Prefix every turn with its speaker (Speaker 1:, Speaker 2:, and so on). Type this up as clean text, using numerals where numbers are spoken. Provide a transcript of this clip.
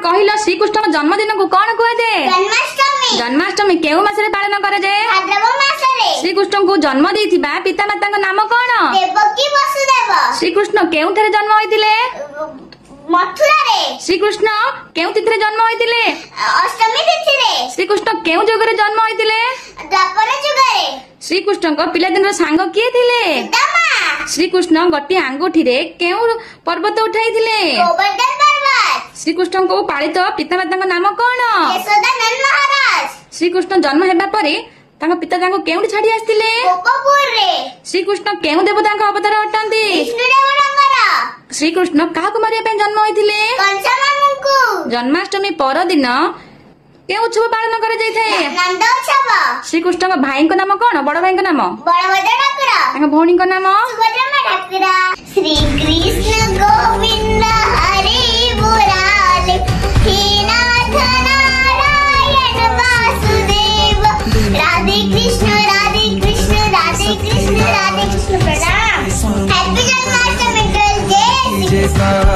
Speaker 1: କହିଲ ଶ୍ରୀକୃଷ୍ଣଙ୍କ ଜନ୍ମଦିନ को कौन कह जाए?
Speaker 2: जन्माष्टमी।
Speaker 1: जन्माष्टमी केउ मासरे पालन करा जाए?
Speaker 2: भाद्रव मासरे।
Speaker 1: श्रीकृष्ण को जन्म देथिबा पितामाता नाम कौन?
Speaker 2: देवकी वसुदेव।
Speaker 1: श्रीकृष्ण केउठारे जन्म होइतिले?
Speaker 2: मथुरा रे।
Speaker 1: श्रीकृष्ण केउ तिथिरे जन्म होइतिले?
Speaker 2: अष्टमी तिथि रे।
Speaker 1: श्रीकृष्ण केउ जुगरे जन्म होइतिले?
Speaker 2: द्वापर जुग रे।
Speaker 1: श्रीकृष्ण को पिलादिनर सांग किए थिले?
Speaker 2: सीता।
Speaker 1: श्रीकृष्ण गोटे आंगुठी रे केउ पर्वत उठाइथिले?
Speaker 2: गोवर्धन पर्वत।
Speaker 1: श्रीकृष्ण को पालित पितामाता नाम कौन?
Speaker 2: यशोदानंद महाराज।
Speaker 1: श्रीकृष्ण जन्म हेबा परे तांको पिता तांको केउठी छाडी आस्तिले?
Speaker 2: गोपपुर रे।
Speaker 1: श्रीकृष्ण केउ देवतांको अवतार अटंती?
Speaker 2: विष्णुदेवଙ୍କର।
Speaker 1: श्रीकृष्ण काहाकु मारिया पे जन्म होइथिले?
Speaker 2: कंसमामुंकु।
Speaker 1: जन्माष्टमी पर दिन केउ उत्सव पालन करा जाय थाए?
Speaker 2: नंद उत्सव।
Speaker 1: श्रीकृष्ण भाई को नाम कौन? बड़ भाई को नाम?
Speaker 2: बलभद्र ठाकुर।
Speaker 1: तांको भौणी को नाम?
Speaker 2: सुभद्रा ठाकुर। श्री कृष्ण गोविंद हरे मुरारी हे नाथ नारायण वासुदेव राधे कृष्ण राधे कृष्ण राधे कृष्ण राधे कृष्ण प्रणाम। हैप्पी जन्माष्टमी गर्ल जय श्री कृष्ण।